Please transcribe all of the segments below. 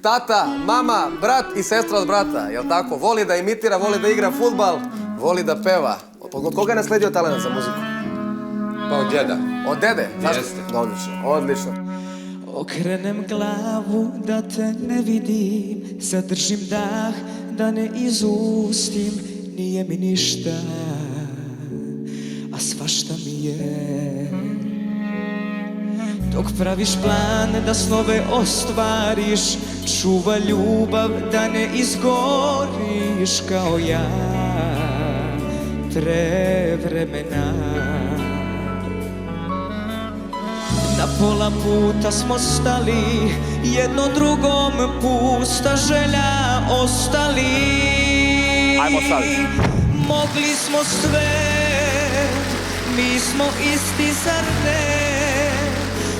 tata, mama, brat i sestra od brata, jel tako? Voli da imitira, voli da igra fudbal, voli da peva. Od koga je nasledio talent za muziku? Pa od djeda. Od dede? Jeste. Odlično, odlično. Okrenem glavu da te ne vidim, zadržim dah da ne izustim, nije mi ništa, a svašta mi je. Dok praviš plan da snove ostvariš, čuva ljubav da ne izgoriš kao ja, tre vremena. Na pola puta smo stali, jedno drugom pusta želja ostali. Ajmo sad. Mogli smo sve, mi smo isti, zar ne?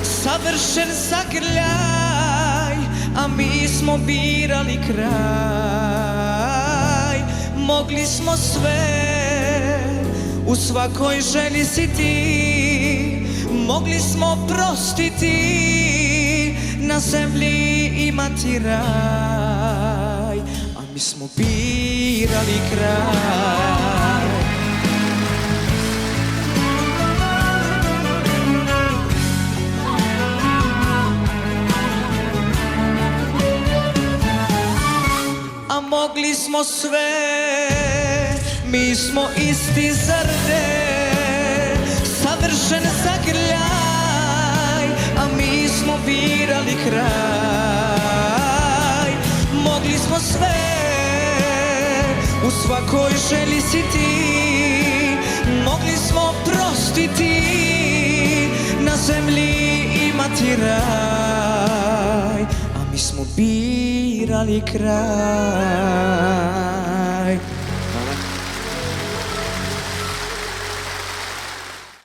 Savršen zagrljaj, a mi smo birali kraj. Mogli smo sve, u svakoj želji si ti. Mogli smo prostiti, na zemlji imati raj, a mi smo birali kraj. A mogli smo sve, mi smo isti, zar ne? Savršen zagrljaj, a mi smo birali kraj. Mogli smo sve, u svakoj želji si ti. Mogli smo prostiti, na zemlji imati raj, a mi smo birali kraj.